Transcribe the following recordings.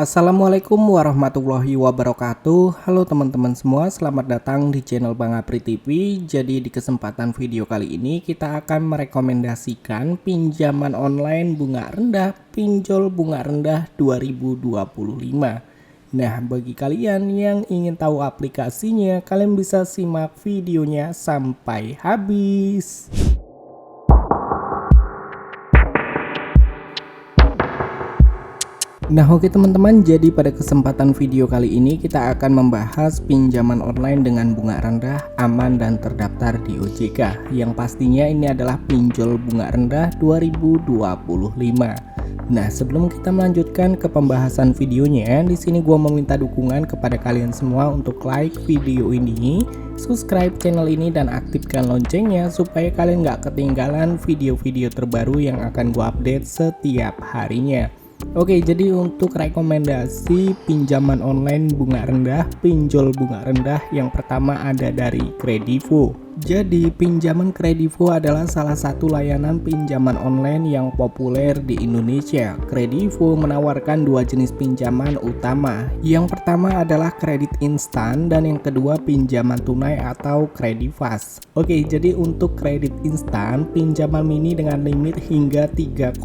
Assalamualaikum warahmatullahi wabarakatuh. Halo teman-teman semua, selamat datang di channel Bang Apri TV. Jadi di kesempatan video kali ini kita akan merekomendasikan pinjaman online bunga rendah, pinjol bunga rendah 2025. Nah, bagi kalian yang ingin tahu aplikasinya, kalian bisa simak videonya sampai habis. Nah oke teman-teman, jadi pada kesempatan video kali ini kita akan membahas pinjaman online dengan bunga rendah, aman dan terdaftar di OJK. Yang pastinya ini adalah pinjol bunga rendah 2025. Nah sebelum kita melanjutkan ke pembahasan videonya, di sini gua meminta dukungan kepada kalian semua untuk like video ini, subscribe channel ini dan aktifkan loncengnya supaya kalian nggak ketinggalan video-video terbaru yang akan gua update setiap harinya. Oke, jadi untuk rekomendasi pinjaman online bunga rendah, pinjol bunga rendah, yang pertama ada dari Kredivo. Jadi pinjaman Kredivo adalah salah satu layanan pinjaman online yang populer di Indonesia. Kredivo menawarkan dua jenis pinjaman utama. Yang pertama adalah kredit instan dan yang kedua pinjaman tunai atau Kredifas. Oke, jadi untuk kredit instan, pinjaman mini dengan limit hingga 3,5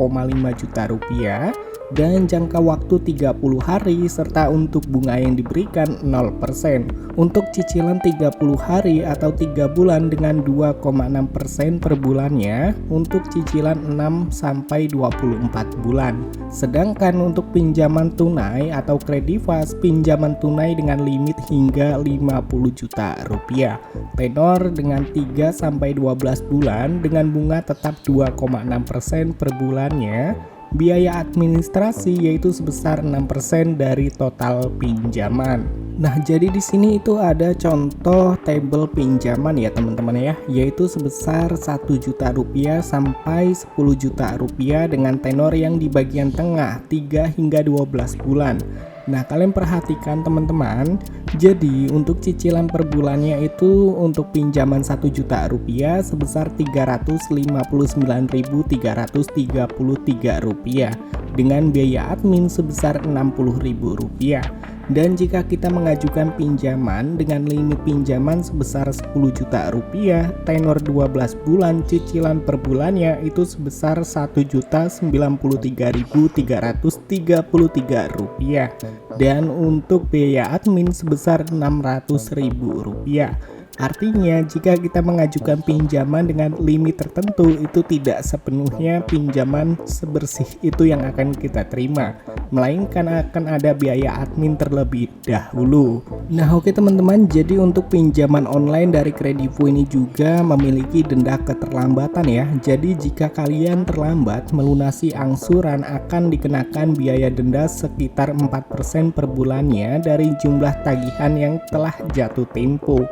juta rupiah dan jangka waktu 30 hari serta untuk bunga yang diberikan 0%. Untuk cicilan 30 hari atau 3 bulan dengan 2,6% per bulannya untuk cicilan 6 sampai 24 bulan. Sedangkan untuk pinjaman tunai atau Kredifas, pinjaman tunai dengan limit hingga 50 juta rupiah. Tenor dengan 3 sampai 12 bulan dengan bunga tetap 2,6% per bulannya. Biaya administrasi yaitu sebesar 6% dari total pinjaman. Nah, jadi di sini itu ada contoh tabel pinjaman ya teman-teman ya, yaitu sebesar 1 juta rupiah sampai 10 juta rupiah dengan tenor yang di bagian tengah 3 hingga 12 bulan. Nah, kalian perhatikan teman-teman, jadi untuk cicilan per bulannya itu untuk pinjaman 1 juta rupiah sebesar 359.333 rupiah dengan biaya admin sebesar 60.000 rupiah. Dan jika kita mengajukan pinjaman dengan limit pinjaman sebesar 10 juta rupiah, tenor 12 bulan, cicilan per bulannya itu sebesar 1.093.333 rupiah. Dan untuk biaya admin sebesar 600.000 rupiah. Artinya jika kita mengajukan pinjaman dengan limit tertentu, itu tidak sepenuhnya pinjaman sebersih itu yang akan kita terima, melainkan akan ada biaya admin terlebih dahulu. Nah oke teman-teman, jadi untuk pinjaman online dari Kredivo ini juga memiliki denda keterlambatan ya. Jadi jika kalian terlambat melunasi angsuran akan dikenakan biaya denda sekitar 4% per bulannya dari jumlah tagihan yang telah jatuh tempo.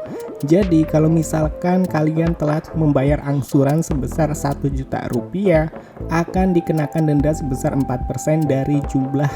Jadi kalau misalkan kalian telah membayar angsuran sebesar 1 juta rupiah, akan dikenakan denda sebesar 4% dari jumlah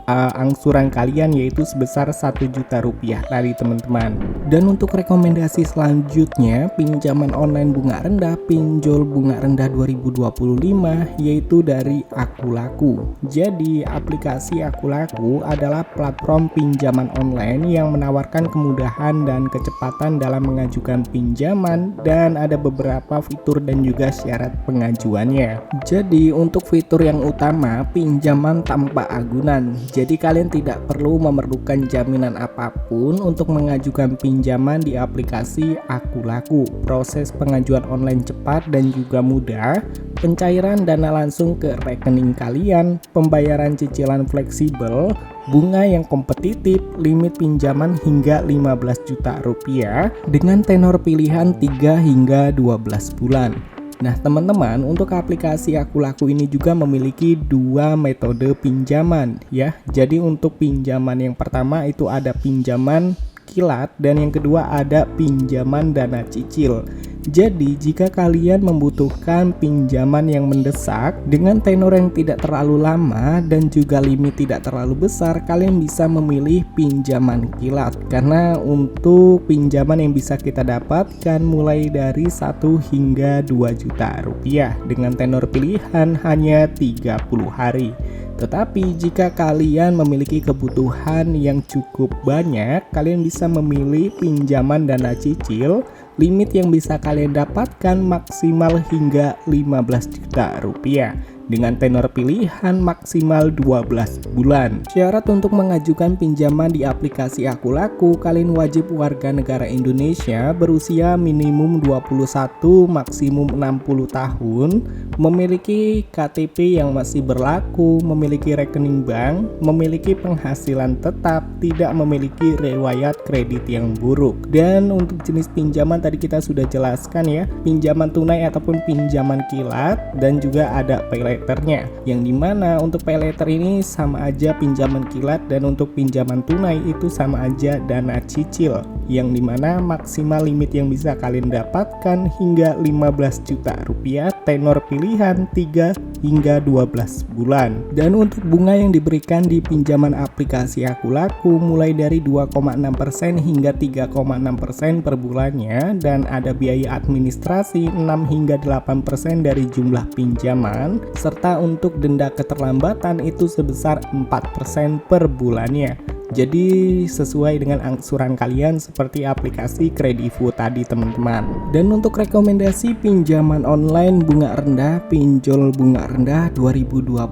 angsuran kalian, yaitu sebesar 1 juta rupiah tadi teman-teman. Dan untuk rekomendasi selanjutnya pinjaman online bunga rendah, pinjol bunga rendah 2025, yaitu dari Akulaku. Jadi aplikasi Akulaku adalah platform pinjaman online yang menawarkan kemudahan dan kecepatan dalam mengajukan pinjaman, dan ada beberapa fitur dan juga syarat pengajuannya. Jadi untuk fitur yang utama, pinjaman tanpa agunan. Jadi kalian tidak perlu memerlukan jaminan apapun untuk mengajukan pinjaman di aplikasi Akulaku. Proses pengajuan online cepat dan juga mudah, pencairan dana langsung ke rekening kalian, pembayaran cicilan fleksibel, bunga yang kompetitif, limit pinjaman hingga 15 juta rupiah dengan tenor pilihan 3 hingga 12 bulan. Nah teman-teman, untuk aplikasi Akulaku ini juga memiliki dua metode pinjaman ya. Jadi untuk pinjaman yang pertama itu ada pinjaman kilat dan yang kedua ada pinjaman dana cicil. Jadi jika kalian membutuhkan pinjaman yang mendesak dengan tenor yang tidak terlalu lama dan juga limit tidak terlalu besar, kalian bisa memilih pinjaman kilat. Karena untuk pinjaman yang bisa kita dapatkan mulai dari 1 hingga 2 juta rupiah dengan tenor pilihan hanya 30 hari. Tetapi jika kalian memiliki kebutuhan yang cukup banyak, kalian bisa memilih pinjaman dana cicil. Limit yang bisa kalian dapatkan maksimal hingga 15 juta rupiah dengan tenor pilihan maksimal 12 bulan. Syarat untuk mengajukan pinjaman di aplikasi Akulaku, kalian wajib warga negara Indonesia berusia minimum 21 maksimum 60 tahun, memiliki KTP yang masih berlaku, memiliki rekening bank, memiliki penghasilan tetap, tidak memiliki riwayat kredit yang buruk. Dan untuk jenis pinjaman tadi kita sudah jelaskan ya, pinjaman tunai ataupun pinjaman kilat, dan juga ada pay letternya, yang dimana untuk pay letter ini sama aja pinjaman kilat, dan untuk pinjaman tunai itu sama aja dana cicil, yang dimana maksimal limit yang bisa kalian dapatkan hingga 15 juta rupiah, tenor pilihan 3 hingga 12 bulan. Dan untuk bunga yang diberikan di pinjaman aplikasi Akulaku mulai dari 2,6% hingga 3,6% per bulannya, dan ada biaya administrasi 6 hingga 8% dari jumlah pinjaman, serta untuk denda keterlambatan itu sebesar 4% per bulannya. Jadi sesuai dengan angsuran kalian seperti aplikasi Kredivo tadi teman-teman. Dan untuk rekomendasi pinjaman online bunga rendah, pinjol bunga rendah 2025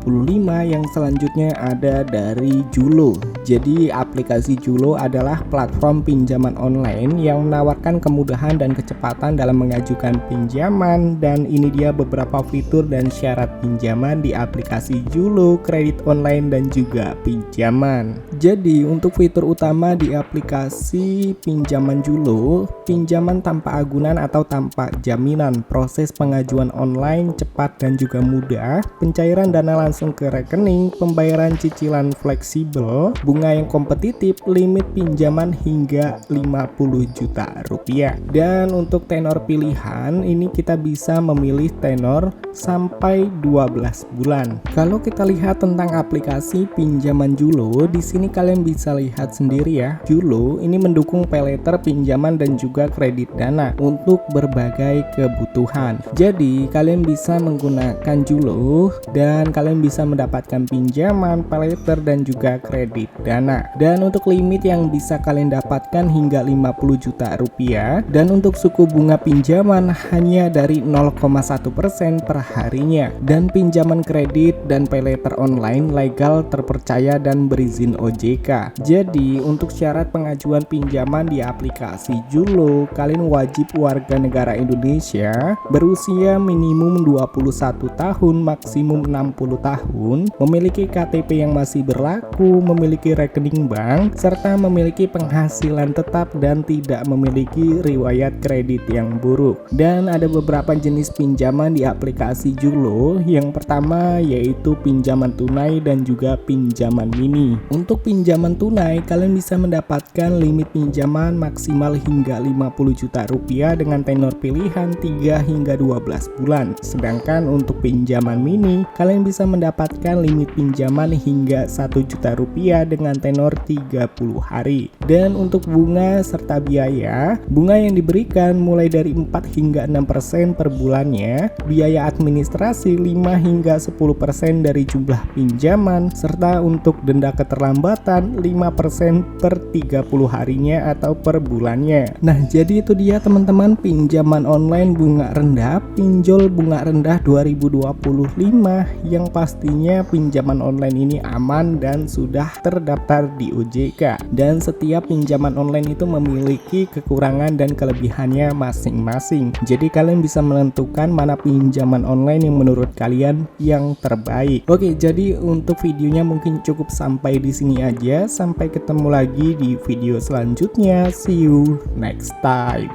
yang selanjutnya ada dari Julo. Jadi aplikasi Julo adalah platform pinjaman online yang menawarkan kemudahan dan kecepatan dalam mengajukan pinjaman, dan ini dia beberapa fitur dan syarat pinjaman di aplikasi Julo, kredit online dan juga pinjaman. Jadi untuk fitur utama di aplikasi pinjaman Julo, pinjaman tanpa agunan atau tanpa jaminan, proses pengajuan online cepat dan juga mudah, pencairan dana langsung ke rekening, pembayaran cicilan fleksibel, bunga yang kompetitif, limit pinjaman hingga 50 juta rupiah. Dan untuk tenor pilihan ini kita bisa memilih tenor sampai 12 bulan. Kalau kita lihat tentang aplikasi pinjaman Julo, di sini kalian bisa lihat sendiri ya, Julo ini mendukung pay letter, pinjaman dan juga kredit dana untuk berbagai kebutuhan. Jadi kalian bisa menggunakan Julo dan kalian bisa mendapatkan pinjaman, pay letter dan juga kredit dana. Dan untuk limit yang bisa kalian dapatkan hingga 50 juta rupiah, dan untuk suku bunga pinjaman hanya dari 0,1% per harinya. Dan pinjaman kredit dan pay letter online legal, terpercaya dan berizin OJK. Jadi untuk syarat pengajuan pinjaman di aplikasi Julo, kalian wajib warga negara Indonesia berusia minimum 21 tahun maksimum 60 tahun, memiliki KTP yang masih berlaku, memiliki rekening bank, serta memiliki penghasilan tetap dan tidak memiliki riwayat kredit yang buruk. Dan ada beberapa jenis pinjaman di aplikasi Julo. Yang pertama yaitu pinjaman tunai dan juga pinjaman mini. Untuk pinjaman tunai kalian bisa mendapatkan limit pinjaman maksimal hingga 50 juta rupiah dengan tenor pilihan 3 hingga 12 bulan. Sedangkan untuk pinjaman mini kalian bisa mendapatkan limit pinjaman hingga 1 juta rupiah dengan tenor 30 hari. Dan untuk bunga serta biaya, bunga yang diberikan mulai dari 4 hingga 6% per bulannya, biaya administrasi 5 hingga 10% dari jumlah pinjaman, serta untuk denda keterlambatan 5% per 30 harinya atau per bulannya. Nah, jadi itu dia teman-teman pinjaman online bunga rendah, pinjol bunga rendah 2025 yang pastinya pinjaman online ini aman dan sudah terdaftar di OJK. Dan setiap pinjaman online itu memiliki kekurangan dan kelebihannya masing-masing. Jadi kalian bisa menentukan mana pinjaman online yang menurut kalian yang terbaik. Oke, jadi untuk videonya mungkin cukup sampai di sini aja. Sampai ketemu lagi di video selanjutnya. See you next time.